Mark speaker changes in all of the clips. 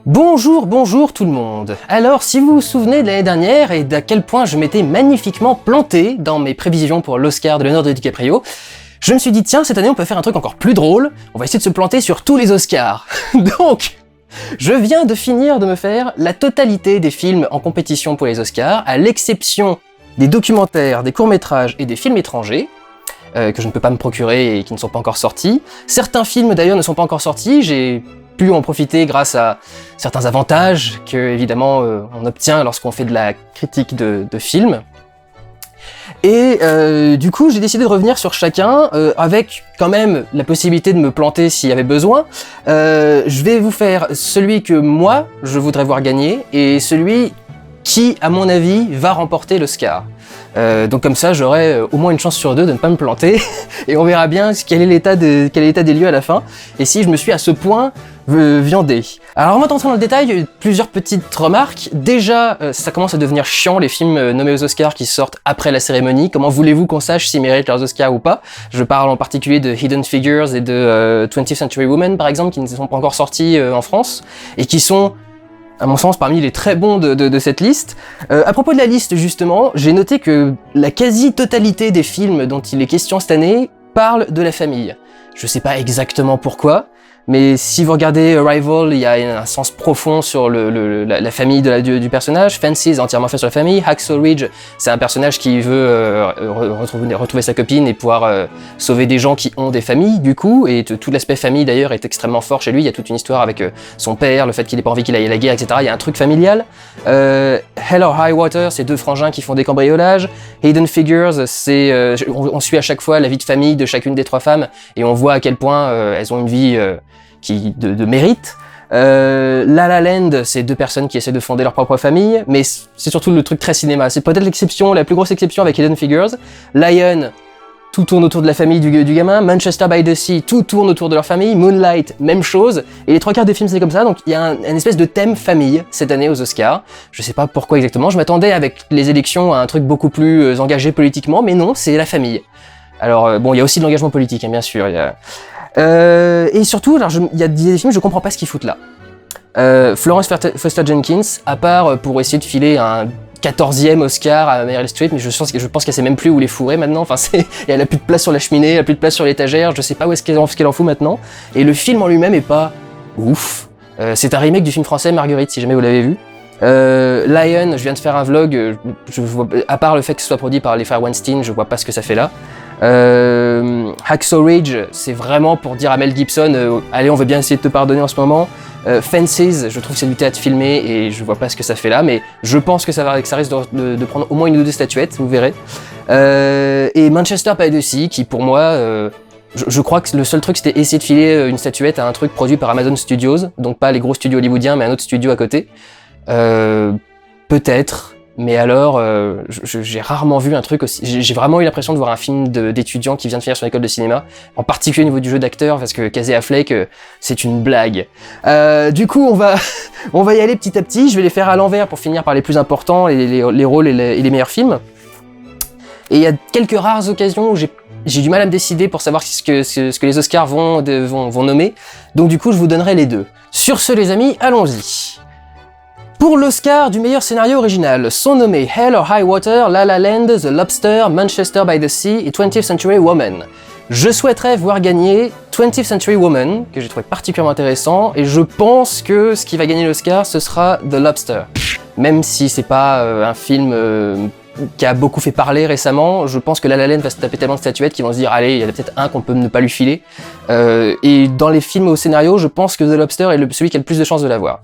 Speaker 1: Bonjour tout le monde. Alors, si vous vous souvenez de l'année dernière et d'à quel point je m'étais magnifiquement planté dans mes prévisions pour l'Oscar de Leonardo DiCaprio, je me suis dit tiens, cette année on peut faire un truc encore plus drôle, on va essayer de se planter sur tous les Oscars. Donc, je viens de finir de me faire la totalité des films en compétition pour les Oscars, à l'exception des documentaires, des courts-métrages et des films étrangers, que je ne peux pas me procurer et qui ne sont pas encore sortis. Certains films d'ailleurs ne sont pas encore sortis, j'ai pu en profiter grâce à certains avantages que évidemment on obtient lorsqu'on fait de la critique de films. Et du coup j'ai décidé de revenir sur chacun avec quand même la possibilité de me planter s'il y avait besoin. Je vais vous faire celui que moi je voudrais voir gagner et celui qui à mon avis va remporter l'Oscar. Donc comme ça j'aurai au moins une chance sur deux de ne pas me planter et on verra bien quel est l'état des lieux à la fin et si je me suis à ce point viandé. Alors avant d'entrer dans le détail, plusieurs petites remarques. Déjà, ça commence à devenir chiant les films nommés aux Oscars qui sortent après la cérémonie. Comment voulez-vous qu'on sache s'ils méritent leurs Oscars ou pas? Je parle en particulier de Hidden Figures et de 20th Century Women par exemple qui ne sont pas encore sortis en France et qui sont à mon sens, parmi les très bons de cette liste. À propos de la liste, justement, j'ai noté que la quasi-totalité des films dont il est question cette année parlent de la famille. Je sais pas exactement pourquoi, mais si vous regardez Arrival, il y a un sens profond sur la famille du personnage. Fences est entièrement fait sur la famille. Hacksaw Ridge, c'est un personnage qui veut retrouver sa copine et pouvoir sauver des gens qui ont des familles, du coup. Et tout l'aspect famille, d'ailleurs, est extrêmement fort chez lui. Il y a toute une histoire avec son père, le fait qu'il ait pas envie qu'il aille à la guerre, etc. Il y a un truc familial. Hell or High Water, c'est deux frangins qui font des cambriolages. Hidden Figures, c'est on suit à chaque fois la vie de famille de chacune des trois femmes et on voit à quel point elles ont une vie de mérite. La La Land, c'est deux personnes qui essaient de fonder leur propre famille, mais c'est surtout le truc très cinéma. C'est peut-être l'exception, la plus grosse exception avec Hidden Figures. Lion, tout tourne autour de la famille du gamin. Manchester by the Sea, tout tourne autour de leur famille. Moonlight, même chose. Et les trois quarts des films, c'est comme ça. Donc il y a une espèce de thème famille cette année aux Oscars. Je sais pas pourquoi exactement. Je m'attendais avec les élections à un truc beaucoup plus engagé politiquement, mais non, c'est la famille. Alors bon, il y a aussi de l'engagement politique, hein, bien sûr. Et surtout, il y a des films, je comprends pas ce qu'ils foutent là. Florence Foster Jenkins, à part pour essayer de filer un 14e Oscar à Meryl Streep, mais je pense qu'elle sait même plus où les fourrer maintenant. Enfin, elle a plus de place sur la cheminée, elle a plus de place sur l'étagère, je sais pas où est-ce qu'elle en fout maintenant. Et le film en lui-même est pas ouf. C'est un remake du film français Marguerite, si jamais vous l'avez vu. Lion, je viens de faire un vlog, à part le fait que ce soit produit par les frères Weinstein, je vois pas ce que ça fait là. Hacksaw Ridge, c'est vraiment pour dire à Mel Gibson allez, on veut bien essayer de te pardonner en ce moment. Fences, je trouve que c'est du théâtre filmé et je vois pas ce que ça fait là, mais je pense que ça risque de prendre au moins une ou deux statuettes, vous verrez. Et Manchester by the Sea, qui pour moi, je crois que le seul truc c'était essayer de filer une statuette à un truc produit par Amazon Studios, donc pas les gros studios hollywoodiens, mais un autre studio à côté. Peut-être. Mais alors, j'ai rarement vu un truc aussi... J'ai vraiment eu l'impression de voir un film d'étudiant qui vient de finir son école de cinéma, en particulier au niveau du jeu d'acteur, parce que Casey Affleck, c'est une blague. Du coup, on va y aller petit à petit, je vais les faire à l'envers pour finir par les plus importants, les rôles et les meilleurs films. Et il y a quelques rares occasions où j'ai du mal à me décider pour savoir ce que les Oscars vont nommer, donc du coup, je vous donnerai les deux. Sur ce, les amis, allons-y. Pour l'Oscar du meilleur scénario original, sont nommés Hell or High Water, La La Land, The Lobster, Manchester by the Sea et 20th Century Woman. Je souhaiterais voir gagner 20th Century Woman, que j'ai trouvé particulièrement intéressant, et je pense que ce qui va gagner l'Oscar, ce sera The Lobster. Même si c'est pas un film qui a beaucoup fait parler récemment, je pense que La La Land va se taper tellement de statuettes qu'ils vont se dire allez, il y en a peut-être un qu'on peut ne pas lui filer. Et dans les films au scénario, je pense que The Lobster est celui qui a le plus de chances de l'avoir.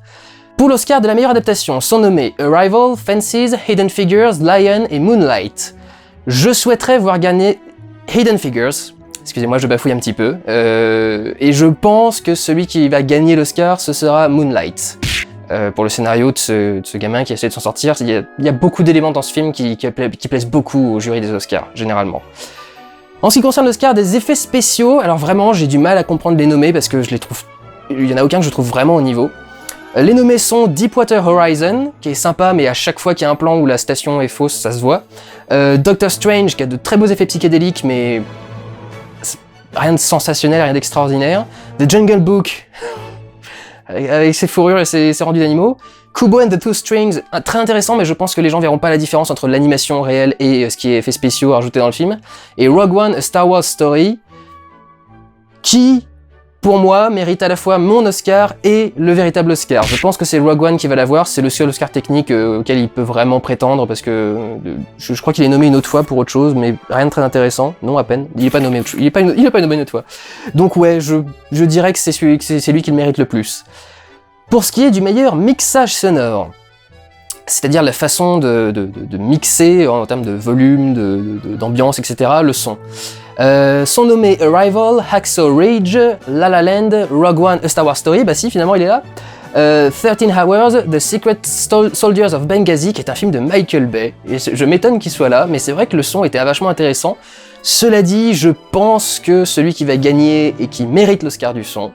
Speaker 1: Pour l'Oscar de la meilleure adaptation sont nommés Arrival, Fences, Hidden Figures, Lion et Moonlight. Je souhaiterais voir gagner Hidden Figures, excusez-moi je bafouille un petit peu, et je pense que celui qui va gagner l'Oscar ce sera Moonlight. Pour le scénario de ce gamin qui essaie de s'en sortir, il y a beaucoup d'éléments dans ce film qui plaisent beaucoup au jury des Oscars, généralement. En ce qui concerne l'Oscar des effets spéciaux, alors vraiment j'ai du mal à comprendre les nommer parce que il y en a aucun que je trouve vraiment au niveau. Les nommés sont Deepwater Horizon, qui est sympa, mais à chaque fois qu'il y a un plan où la station est fausse, ça se voit. Doctor Strange, qui a de très beaux effets psychédéliques, mais rien de sensationnel, rien d'extraordinaire. The Jungle Book, avec ses fourrures et ses rendus d'animaux. Kubo and the Two Strings, très intéressant, mais je pense que les gens verront pas la différence entre l'animation réelle et ce qui est effets spéciaux rajoutés dans le film. Et Rogue One, A Star Wars Story, qui, pour moi, mérite à la fois mon Oscar et le véritable Oscar. Je pense que c'est Rogue One qui va l'avoir, c'est le seul Oscar technique auquel il peut vraiment prétendre, parce que je crois qu'il est nommé une autre fois pour autre chose, mais rien de très intéressant, non à peine, il est pas nommé, il est pas nommé une autre fois. Donc ouais, je dirais que c'est lui qui le mérite le plus. Pour ce qui est du meilleur mixage sonore, c'est-à-dire la façon de mixer en termes de volume, d'ambiance, etc., le son. Sont nommés Arrival, Hacksaw Ridge, La La Land, Rogue One, A Star Wars Story, bah si, finalement il est là. 13 Hours, The Secret Soldiers of Benghazi, qui est un film de Michael Bay. Et je m'étonne qu'il soit là, mais c'est vrai que le son était vachement intéressant. Cela dit, je pense que celui qui va gagner et qui mérite l'Oscar du son,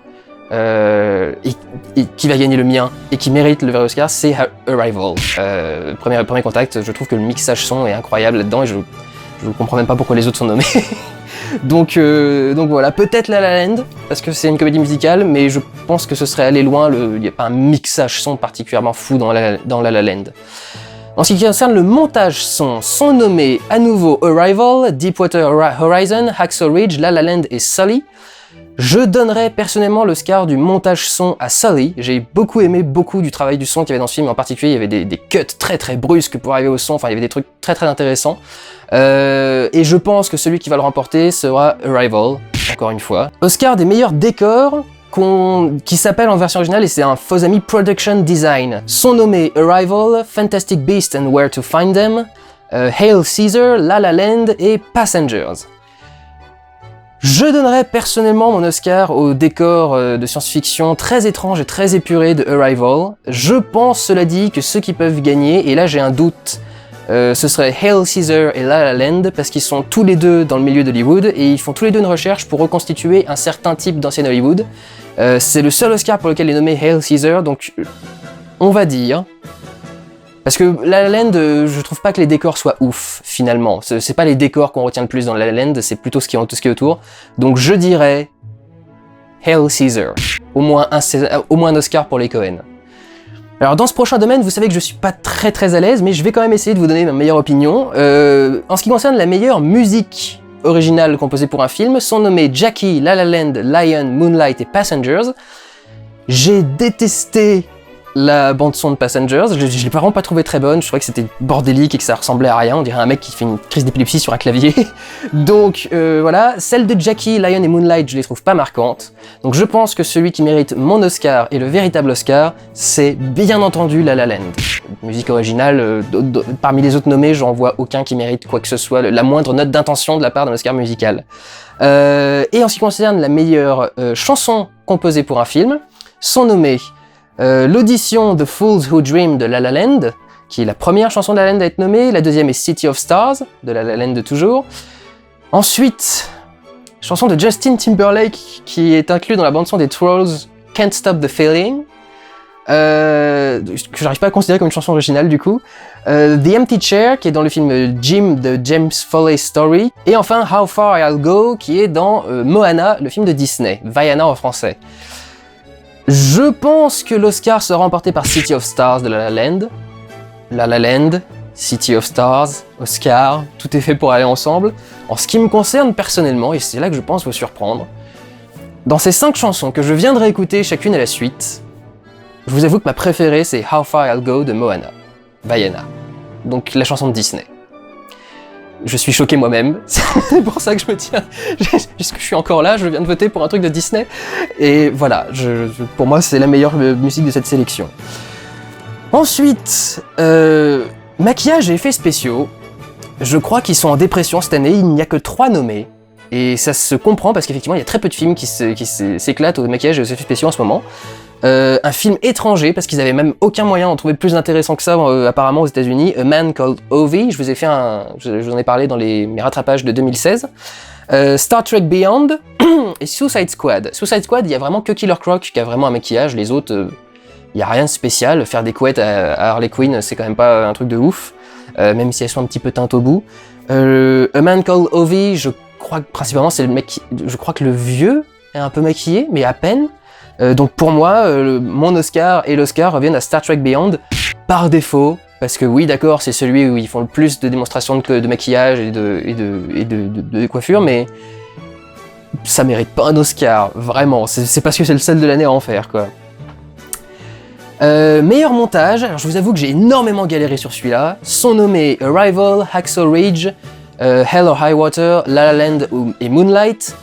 Speaker 1: et qui va gagner le mien et qui mérite le vrai Oscar, c'est Arrival. Premier contact, je trouve que le mixage son est incroyable là-dedans et je comprends même pas pourquoi les autres sont nommés. donc voilà, peut-être La La Land, parce que c'est une comédie musicale, mais je pense que ce serait aller loin, il n'y a pas un mixage son particulièrement fou dans La La Land. En ce qui concerne le montage son, sont nommés à nouveau Arrival, Deepwater Horizon, Hacksaw Ridge, La La Land et Sully. Je donnerais personnellement l'Oscar du montage son à Sully. J'ai beaucoup aimé du travail du son qu'il y avait dans ce film. En particulier, il y avait des cuts très très brusques pour arriver au son. Enfin, il y avait des trucs très très intéressants. Et je pense que celui qui va le remporter sera Arrival, encore une fois. Oscar des meilleurs décors, qui s'appelle en version originale, et c'est un faux ami Production Design. Sont nommés Arrival, Fantastic Beasts and Where to Find Them, Hail Caesar, La La Land et Passengers. Je donnerais personnellement mon Oscar au décor de science-fiction très étrange et très épuré de Arrival. Je pense, cela dit, que ceux qui peuvent gagner, et là j'ai un doute, ce serait Hail Caesar et La La Land, parce qu'ils sont tous les deux dans le milieu d'Hollywood, et ils font tous les deux une recherche pour reconstituer un certain type d'ancien Hollywood. C'est le seul Oscar pour lequel il est nommé Hail Caesar, donc on va dire... Parce que La La Land, je trouve pas que les décors soient ouf, finalement. C'est pas les décors qu'on retient le plus dans La La Land, c'est plutôt ce qui est autour. Donc je dirais... Hail Caesar. Au moins un Oscar pour les Coen. Alors dans ce prochain domaine, vous savez que je suis pas très très à l'aise, mais je vais quand même essayer de vous donner ma meilleure opinion. En ce qui concerne la meilleure musique originale composée pour un film, sont nommés Jackie, La La Land, Lion, Moonlight et Passengers. J'ai détesté la bande-son de Passengers, je l'ai vraiment pas trouvé très bonne, je trouvais que c'était bordélique et que ça ressemblait à rien, on dirait un mec qui fait une crise d'épilepsie sur un clavier. Donc voilà, celle de Jackie, Lion et Moonlight, je les trouve pas marquantes. Donc je pense que celui qui mérite mon Oscar et le véritable Oscar, c'est bien entendu La La Land. Musique originale, parmi les autres nommés, j'en vois aucun qui mérite quoi que ce soit, la moindre note d'intention de la part d'un Oscar musical. Et en ce qui concerne la meilleure chanson composée pour un film, sont nommés l'audition The Fools Who Dream de La La Land, qui est la première chanson de La La Land à être nommée, la deuxième est City of Stars, de La La Land de toujours. Ensuite, chanson de Justin Timberlake, qui est inclue dans la bande-son des Trolls, Can't Stop the Feeling, que j'arrive pas à considérer comme une chanson originale du coup. The Empty Chair, qui est dans le film Jim de James Foley Story, et enfin How Far I'll Go, qui est dans Moana, le film de Disney, Vaiana en français. Je pense que l'Oscar sera remporté par City of Stars de La La Land. La La Land, City of Stars, Oscar, tout est fait pour aller ensemble. En ce qui me concerne personnellement, et c'est là que je pense vous surprendre, dans ces 5 chansons que je viens de réécouter chacune à la suite, je vous avoue que ma préférée c'est How Far I'll Go de Moana, Vaiana, donc la chanson de Disney. Je suis choqué moi-même, c'est pour ça que je me tiens, puisque je suis encore là, je viens de voter pour un truc de Disney, et voilà, pour moi c'est la meilleure musique de cette sélection. Ensuite, maquillage et effets spéciaux, je crois qu'ils sont en dépression cette année, il n'y a que 3 nommés, et ça se comprend parce qu'effectivement il y a très peu de films qui s'éclatent au maquillage et aux effets spéciaux en ce moment. Un film étranger, parce qu'ils avaient même aucun moyen d'en trouver plus intéressant que ça apparemment aux États-Unis, A Man Called Ove, je vous en ai parlé dans mes rattrapages de 2016. Star Trek Beyond et Suicide Squad. Suicide Squad, il y a vraiment que Killer Croc qui a vraiment un maquillage, les autres, il y a rien de spécial. Faire des couettes à Harley Quinn, c'est quand même pas un truc de ouf, même si elles sont un petit peu teintes au bout. A Man Called Ove, je crois que principalement c'est le mec, je crois que le vieux est un peu maquillé, mais à peine. Donc pour moi, mon Oscar et l'Oscar reviennent à Star Trek Beyond par défaut, parce que oui d'accord, c'est celui où ils font le plus de démonstrations de maquillage et de coiffure, mais ça mérite pas un Oscar, vraiment, c'est parce que c'est le seul de l'année à en faire, quoi. Meilleur montage, alors je vous avoue que j'ai énormément galéré sur celui-là, sont nommés Arrival, Hacksaw Ridge, Hell or High Water, La La Land et Moonlight.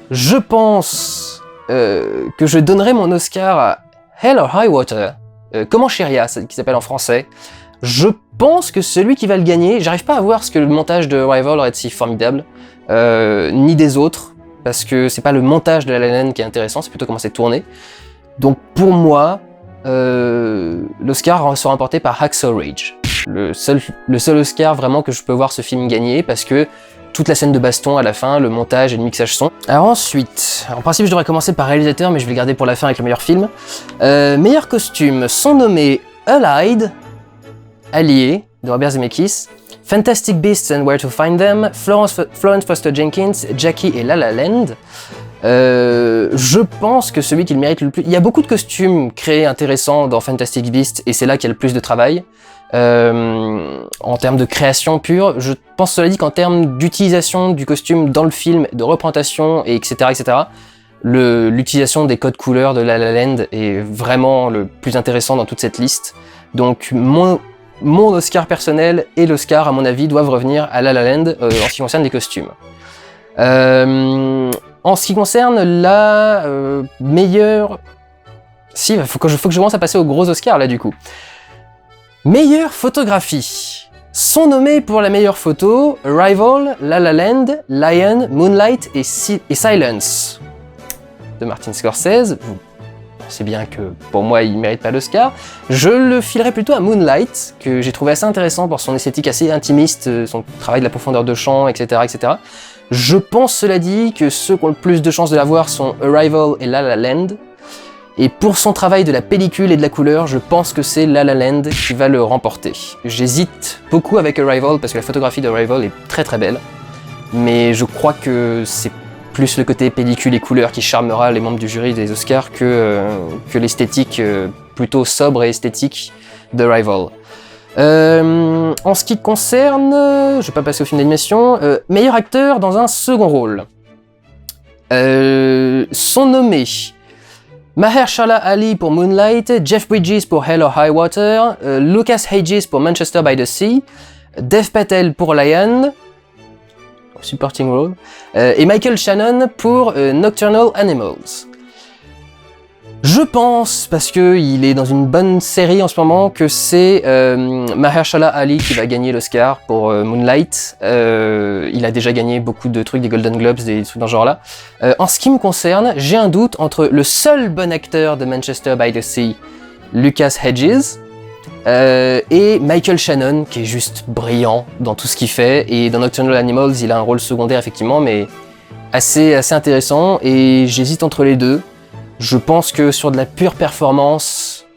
Speaker 1: Je pense que je donnerai mon Oscar à Hell or High Water, Comment Chéria, qui s'appelle en français. Je pense que celui qui va le gagner, j'arrive pas à voir ce que le montage de Arrival aurait été si formidable, ni des autres, parce que c'est pas le montage de La La Land qui est intéressant, c'est plutôt comment c'est tourné. Donc pour moi, l'Oscar sera remporté par Hacksaw Ridge. Le seul Oscar vraiment que je peux voir ce film gagner, parce que toute la scène de baston à la fin, le montage et le mixage son. Alors ensuite, en principe je devrais commencer par réalisateur, mais je vais le garder pour la fin avec le meilleur film. Meilleur costume sont nommés Allied, Allié, de Robert Zemeckis, Fantastic Beasts and Where to Find Them, Florence Foster Jenkins, Jackie et La La Land. Je pense que celui qui le mérite le plus... Il y a beaucoup de costumes créés intéressants dans Fantastic Beasts, et c'est là qu'il y a le plus de travail. En termes de création pure, je pense cela dit qu'en termes d'utilisation du costume dans le film, de représentation, et etc., l'utilisation des codes couleurs de La La Land est vraiment le plus intéressant dans toute cette liste. Donc mon Oscar personnel et l'Oscar, à mon avis, doivent revenir à La La Land en ce qui concerne les costumes. En ce qui concerne la meilleure... Si, faut que je commence à passer aux gros Oscars là du coup. Meilleure photographie. Sont nommés pour la meilleure photo Arrival, La La Land, Lion, Moonlight et Silence de Martin Scorsese. Vous pensez bien que pour moi il mérite pas l'Oscar. Je le filerai plutôt à Moonlight, que j'ai trouvé assez intéressant pour son esthétique assez intimiste, son travail de la profondeur de champ, etc., etc. Je pense cela dit que ceux qui ont le plus de chances de l'avoir sont Arrival et La La Land. Et pour son travail de la pellicule et de la couleur, je pense que c'est La La Land qui va le remporter. J'hésite beaucoup avec Arrival parce que la photographie d'Arrival est très très belle. Mais je crois que c'est plus le côté pellicule et couleur qui charmera les membres du jury des Oscars que l'esthétique plutôt sobre et esthétique d'Arrival. En ce qui concerne, je vais pas passer au film d'animation, meilleur acteur dans un second rôle. Sont nommés Mahershala Ali pour Moonlight, Jeff Bridges pour Hell or High Water, Lucas Hedges pour Manchester by the Sea, Dev Patel pour Lion, supporting role, et Michael Shannon pour Nocturnal Animals. Je pense, parce qu'il est dans une bonne série en ce moment, que c'est Mahershala Ali qui va gagner l'Oscar pour Moonlight. Il a déjà gagné beaucoup de trucs, des Golden Globes, des trucs dans ce genre-là. En ce qui me concerne, j'ai un doute entre le seul bon acteur de Manchester by the Sea, Lucas Hedges, et Michael Shannon, qui est juste brillant dans tout ce qu'il fait. Et dans Nocturnal Animals, il a un rôle secondaire, effectivement, mais assez intéressant. Et j'hésite entre les deux. Je pense que sur de la pure performance,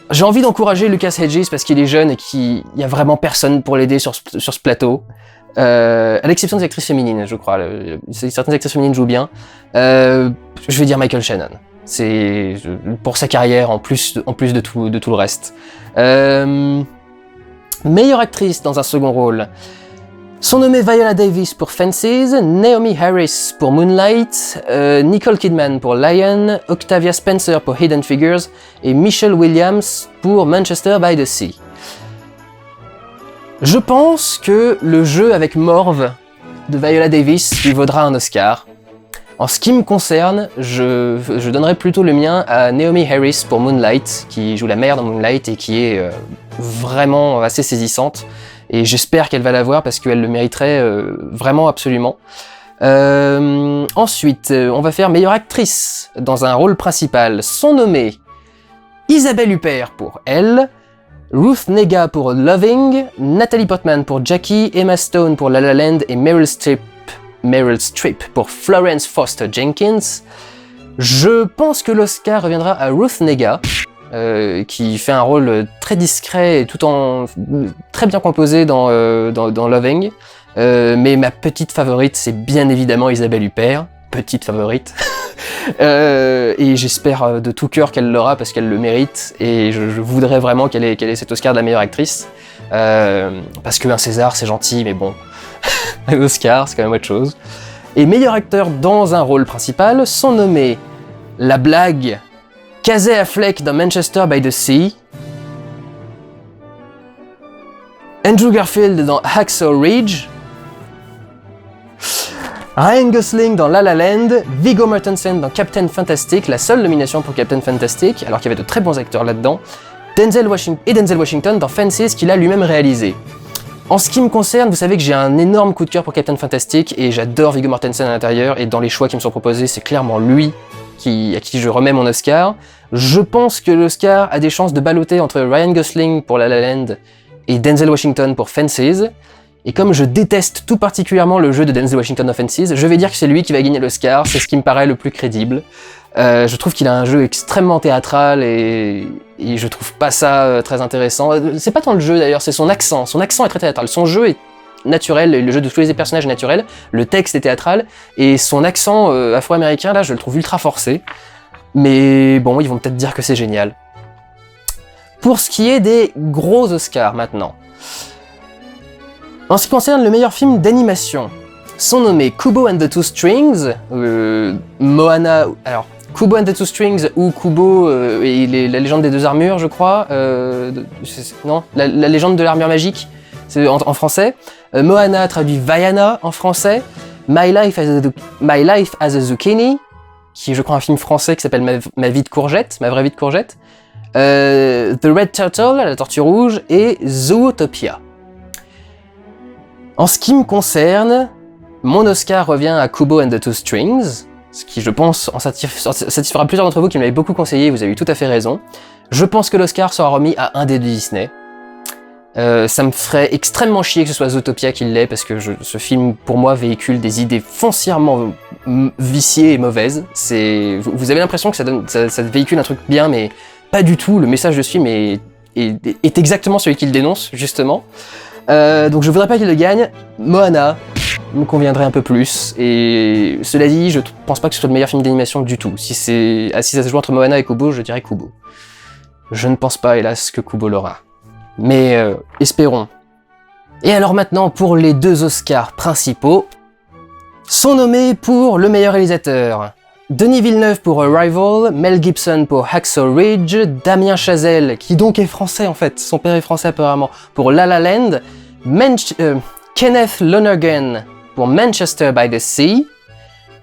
Speaker 1: j'ai envie d'encourager Lucas Hedges parce qu'il est jeune et qu'il y a vraiment personne pour l'aider sur ce plateau. À l'exception des actrices féminines, je crois. Certaines actrices féminines jouent bien. Je vais dire Michael Shannon. C'est pour sa carrière en plus de tout le reste. Meilleure actrice dans un second rôle. Sont nommés Viola Davis pour Fences, Naomi Harris pour Moonlight, Nicole Kidman pour Lion, Octavia Spencer pour Hidden Figures et Michelle Williams pour Manchester by the Sea. Je pense que le jeu avec Morve de Viola Davis lui vaudra un Oscar. En ce qui me concerne, je donnerai plutôt le mien à Naomi Harris pour Moonlight, qui joue la mère dans Moonlight et qui est vraiment assez saisissante. Et j'espère qu'elle va l'avoir parce qu'elle le mériterait vraiment absolument. Ensuite, on va faire meilleure actrice dans un rôle principal. Sont nommés Isabelle Huppert pour Elle, Ruth Negga pour Loving, Natalie Portman pour Jackie, Emma Stone pour La La Land et Meryl Streep pour Florence Foster Jenkins. Je pense que l'Oscar reviendra à Ruth Negga, qui fait un rôle très discret et tout en très bien composé dans Loving. Mais ma petite favorite, c'est bien évidemment Isabelle Huppert. petite favorite. Et j'espère de tout cœur qu'elle l'aura parce qu'elle le mérite. Et je voudrais vraiment qu'elle ait cet Oscar de la meilleure actrice. Parce qu'un César, c'est gentil, mais bon, un Oscar, c'est quand même autre chose. Et meilleur acteur dans un rôle principal sont nommés la blague Casey Affleck dans Manchester by the Sea, Andrew Garfield dans Hacksaw Ridge, Ryan Gosling dans La La Land, Viggo Mortensen dans Captain Fantastic, la seule nomination pour Captain Fantastic, alors qu'il y avait de très bons acteurs là-dedans, Denzel Washington dans Fences qu'il a lui-même réalisé. En ce qui me concerne, vous savez que j'ai un énorme coup de cœur pour Captain Fantastic et j'adore Viggo Mortensen à l'intérieur, et dans les choix qui me sont proposés, c'est clairement lui à qui je remets mon Oscar. Je pense que l'Oscar a des chances de balloter entre Ryan Gosling pour La La Land et Denzel Washington pour Fences. Et comme je déteste tout particulièrement le jeu de Denzel Washington dans Fences, je vais dire que c'est lui qui va gagner l'Oscar, c'est ce qui me paraît le plus crédible. Je trouve qu'il a un jeu extrêmement théâtral et je trouve pas ça très intéressant. C'est pas tant le jeu d'ailleurs, c'est son accent. Son accent est très théâtral. Son jeu est naturel, le jeu de tous les personnages est naturel, le texte est théâtral, et son accent afro-américain, là, je le trouve ultra forcé. Mais bon, ils vont peut-être dire que c'est génial. Pour ce qui est des gros Oscars maintenant. En ce qui concerne le meilleur film d'animation, sont nommés Kubo and the Two Strings, Moana... Alors, Kubo and the Two Strings ou Kubo et la légende des deux armures, je crois. Non, la légende de l'armure magique, c'est en français. Moana traduit Vaiana en français. My Life as a Zucchini, qui est, je crois, un film français qui s'appelle Ma vie de courgette, Ma vraie vie de courgette. The Red Turtle, la tortue rouge, et Zootopia. En ce qui me concerne, mon Oscar revient à Kubo and the Two Strings, ce qui, je pense, en satisfera plusieurs d'entre vous qui m'avaient beaucoup conseillé, vous avez eu tout à fait raison. Je pense que l'Oscar sera remis à un des deux Disney. Ça me ferait extrêmement chier que ce soit Zootopia qui l'ait, parce que ce film, pour moi, véhicule des idées foncièrement viciées et mauvaises. Vous avez l'impression que ça véhicule un truc bien, mais pas du tout. Le message de ce film est exactement celui qu'il dénonce, justement. Donc je voudrais pas qu'il le gagne. Moana me conviendrait un peu plus, et cela dit, je pense pas que ce soit le meilleur film d'animation du tout. Si ça se joue entre Moana et Kubo, je dirais Kubo. Je ne pense pas, hélas, que Kubo l'aura. Mais espérons. Et alors maintenant, pour les deux Oscars principaux, sont nommés pour le meilleur réalisateur Denis Villeneuve pour Arrival, Mel Gibson pour Hacksaw Ridge, Damien Chazelle, qui donc est français en fait, son père est français apparemment, pour La La Land, Kenneth Lonergan pour Manchester by the Sea,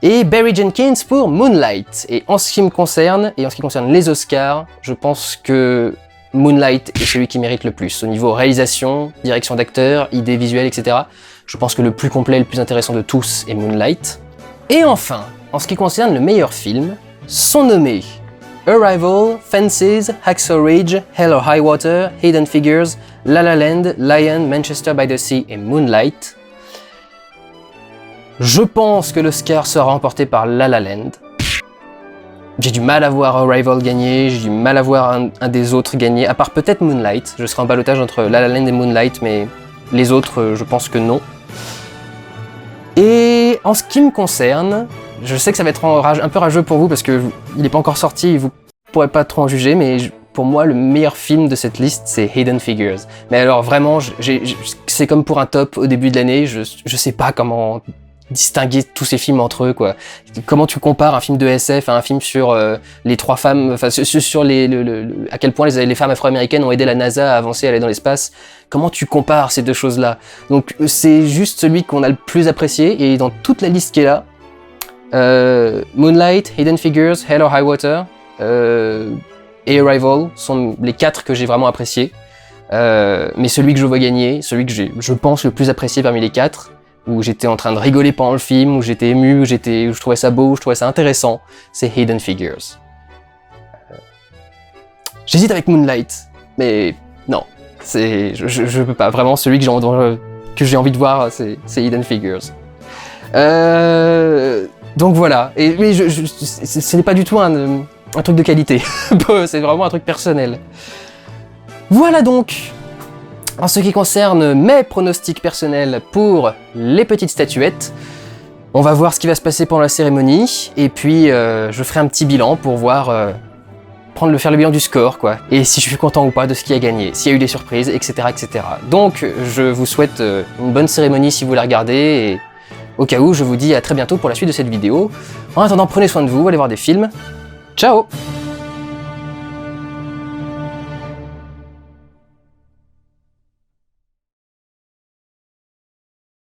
Speaker 1: et Barry Jenkins pour Moonlight. Et en ce qui me concerne, et en ce qui concerne les Oscars, je pense que Moonlight est celui qui mérite le plus. Au niveau réalisation, direction d'acteur, idées visuelles, etc. Je pense que le plus complet, le plus intéressant de tous est Moonlight. Et enfin, en ce qui concerne le meilleur film, sont nommés Arrival, Fences, Hacksaw Ridge, Hell or High Water, Hidden Figures, La La Land, Lion, Manchester by the Sea et Moonlight. Je pense que l'Oscar sera remporté par La La Land. J'ai du mal à voir Arrival gagner, j'ai du mal à voir un des autres gagner, à part peut-être Moonlight. Je serai en ballottage entre La La Land et Moonlight, mais les autres, je pense que non. Et en ce qui me concerne, je sais que ça va être un peu rageux pour vous parce qu'il n'est pas encore sorti et vous pourrez pas trop en juger, mais pour moi, le meilleur film de cette liste, c'est Hidden Figures. Mais alors vraiment, c'est comme pour un top au début de l'année, je sais pas comment distinguer tous ces films entre eux, quoi. Comment tu compares un film de SF à un film sur les trois femmes, enfin sur à quel point les femmes afro-américaines ont aidé la NASA à avancer, à aller dans l'espace. Comment tu compares ces deux choses-là? Donc c'est juste celui qu'on a le plus apprécié, et dans toute la liste qui est là, Moonlight, Hidden Figures, Hell or High Water et Arrival sont les quatre que j'ai vraiment appréciés. Mais celui que je vois gagner, celui que j'ai, je pense, le plus apprécié parmi les quatre, où j'étais en train de rigoler pendant le film, où j'étais ému, où je trouvais ça beau, où je trouvais ça intéressant, c'est Hidden Figures. J'hésite avec Moonlight, mais non, je peux pas. Vraiment, celui que j'ai envie de voir, c'est Hidden Figures. Donc voilà, mais ce n'est pas du tout un truc de qualité, c'est vraiment un truc personnel. Voilà donc, en ce qui concerne mes pronostics personnels pour les petites statuettes. On va voir ce qui va se passer pendant la cérémonie, et puis je ferai un petit bilan pour voir, faire le bilan du score, quoi. Et si je suis content ou pas de ce qui a gagné, s'il y a eu des surprises, etc., etc. Donc, je vous souhaite une bonne cérémonie si vous la regardez, et au cas où, je vous dis à très bientôt pour la suite de cette vidéo. En attendant, prenez soin de vous, allez voir des films. Ciao!